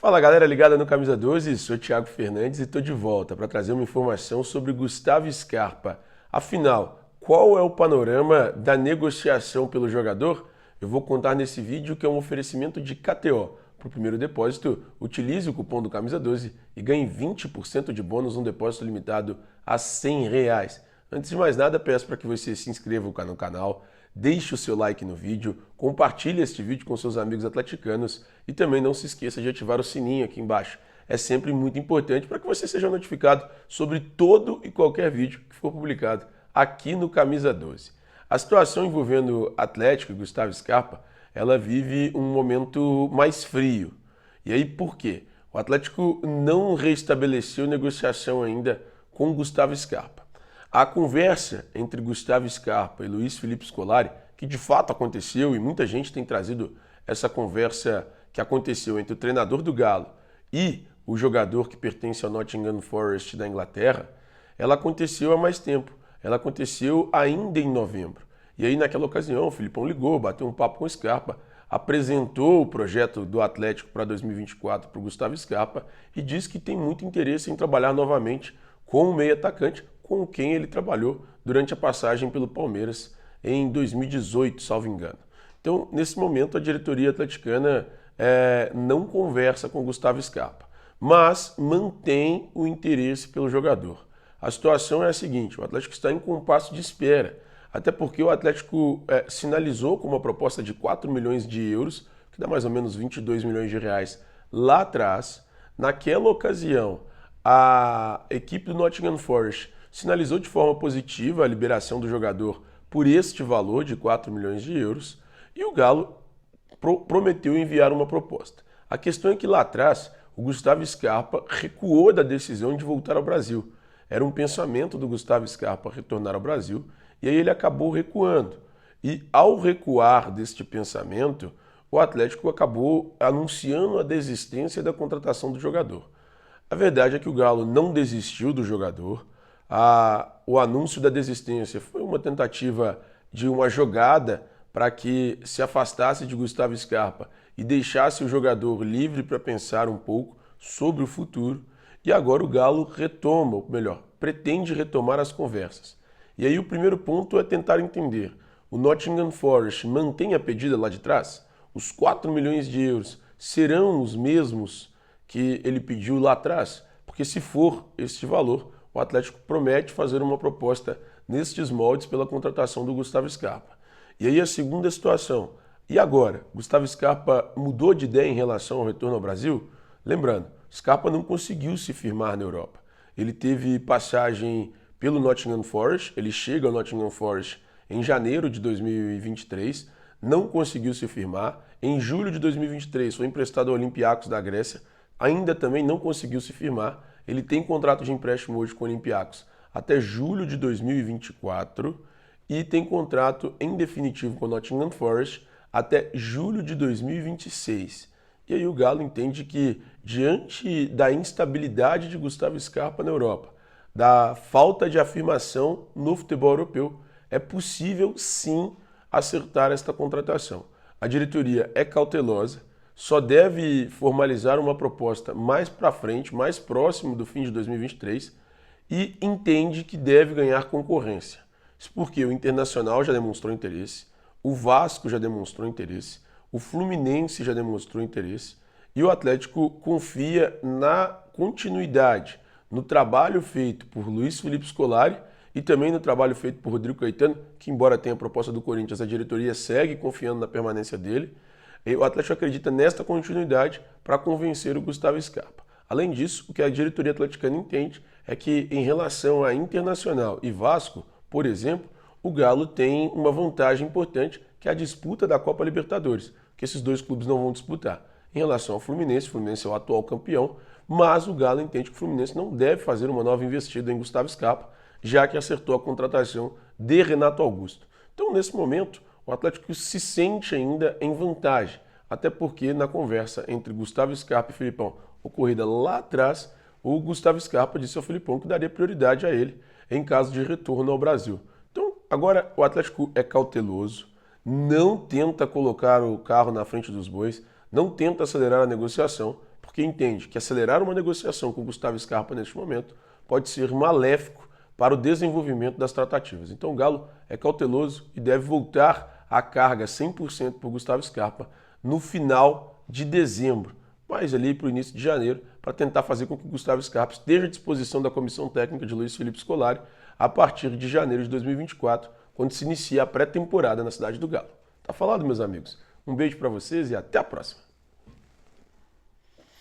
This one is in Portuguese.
Fala galera ligada no Camisa 12, sou Thiago Fernandes e estou de volta para trazer uma informação sobre Gustavo Scarpa. Afinal, qual é o panorama da negociação pelo jogador? Eu vou contar nesse vídeo que é um oferecimento de KTO. Para o primeiro depósito, utilize o cupom do Camisa 12 e ganhe 20% de bônus no depósito limitado a R$100. Antes de mais nada, peço para que você se inscreva no canal, deixe o seu like no vídeo, compartilhe este vídeo com seus amigos atleticanos e também não se esqueça de ativar o sininho aqui embaixo. É sempre muito importante para que você seja notificado sobre todo e qualquer vídeo que for publicado aqui no Camisa 12. A situação envolvendo Atlético e Gustavo Scarpa, ela vive um momento mais frio. E aí por quê? O Atlético não restabeleceu negociação ainda com Gustavo Scarpa. A conversa entre Gustavo Scarpa e Luiz Felipe Scolari, que de fato aconteceu e muita gente tem trazido essa conversa que aconteceu entre o treinador do Galo e o jogador que pertence ao Nottingham Forest da Inglaterra, ela aconteceu há mais tempo. Ela aconteceu ainda em novembro. E aí naquela ocasião o Filipão ligou, bateu um papo com o Scarpa, apresentou o projeto do Atlético para 2024 para o Gustavo Scarpa e disse que tem muito interesse em trabalhar novamente com o meio atacante, com quem ele trabalhou durante a passagem pelo Palmeiras em 2018, salvo engano. Então, nesse momento, a diretoria atleticana não conversa com Gustavo Scarpa, mas mantém o interesse pelo jogador. A situação é a seguinte, o Atlético está em compasso de espera, até porque o Atlético sinalizou com uma proposta de 4 milhões de euros, que dá mais ou menos 22 milhões de reais lá atrás. Naquela ocasião, a equipe do Nottingham Forest sinalizou de forma positiva a liberação do jogador por este valor de 4 milhões de euros e o Galo prometeu enviar uma proposta. A questão é que lá atrás o Gustavo Scarpa recuou da decisão de voltar ao Brasil. Era um pensamento do Gustavo Scarpa retornar ao Brasil e aí ele acabou recuando. E ao recuar deste pensamento, o Atlético acabou anunciando a desistência da contratação do jogador. A verdade é que o Galo não desistiu do jogador. O anúncio da desistência foi uma tentativa de uma jogada para que se afastasse de Gustavo Scarpa e deixasse o jogador livre para pensar um pouco sobre o futuro. E agora o Galo retoma, ou melhor, pretende retomar as conversas. E aí o primeiro ponto é tentar entender, o Nottingham Forest mantém a pedida lá de trás? Os 4 milhões de euros serão os mesmos que ele pediu lá atrás? Porque se for este valor, o Atlético promete fazer uma proposta nestes moldes pela contratação do Gustavo Scarpa. E aí a segunda situação, e agora? Gustavo Scarpa mudou de ideia em relação ao retorno ao Brasil? Lembrando, Scarpa não conseguiu se firmar na Europa. Ele teve passagem pelo Nottingham Forest, ele chega ao Nottingham Forest em janeiro de 2023, não conseguiu se firmar. Em julho de 2023 foi emprestado ao Olympiacos da Grécia, ainda também não conseguiu se firmar. Ele tem contrato de empréstimo hoje com o Olympiacos até julho de 2024 e tem contrato em definitivo com o Nottingham Forest até julho de 2026. E aí o Galo entende que, diante da instabilidade de Gustavo Scarpa na Europa, da falta de afirmação no futebol europeu, é possível sim acertar esta contratação. A diretoria é cautelosa, só deve formalizar uma proposta mais para frente, mais próximo do fim de 2023 e entende que deve ganhar concorrência. Isso porque o Internacional já demonstrou interesse, o Vasco já demonstrou interesse, o Fluminense já demonstrou interesse e o Atlético confia na continuidade, no trabalho feito por Luiz Felipe Scolari e também no trabalho feito por Rodrigo Caetano, que embora tenha a proposta do Corinthians, a diretoria segue confiando na permanência dele. O Atlético acredita nesta continuidade para convencer o Gustavo Scarpa. Além disso, o que a diretoria atleticana entende é que em relação a Internacional e Vasco, por exemplo, o Galo tem uma vantagem importante, que é a disputa da Copa Libertadores, que esses dois clubes não vão disputar. Em relação ao Fluminense, o Fluminense é o atual campeão, mas o Galo entende que o Fluminense não deve fazer uma nova investida em Gustavo Scarpa, já que acertou a contratação de Renato Augusto. Então, nesse momento, o Atlético se sente ainda em vantagem, até porque na conversa entre Gustavo Scarpa e Filipão, ocorrida lá atrás, o Gustavo Scarpa disse ao Filipão que daria prioridade a ele em caso de retorno ao Brasil. Então, agora o Atlético é cauteloso, não tenta colocar o carro na frente dos bois, não tenta acelerar a negociação, porque entende que acelerar uma negociação com Gustavo Scarpa neste momento pode ser maléfico para o desenvolvimento das tratativas. Então o Galo é cauteloso e deve voltar à carga 100% por Gustavo Scarpa no final de dezembro, mas ali para o início de janeiro, para tentar fazer com que o Gustavo Scarpa esteja à disposição da comissão técnica de Luiz Felipe Scolari a partir de janeiro de 2024, quando se inicia a pré-temporada na cidade do Galo. Tá falado, meus amigos? Um beijo para vocês e até a próxima!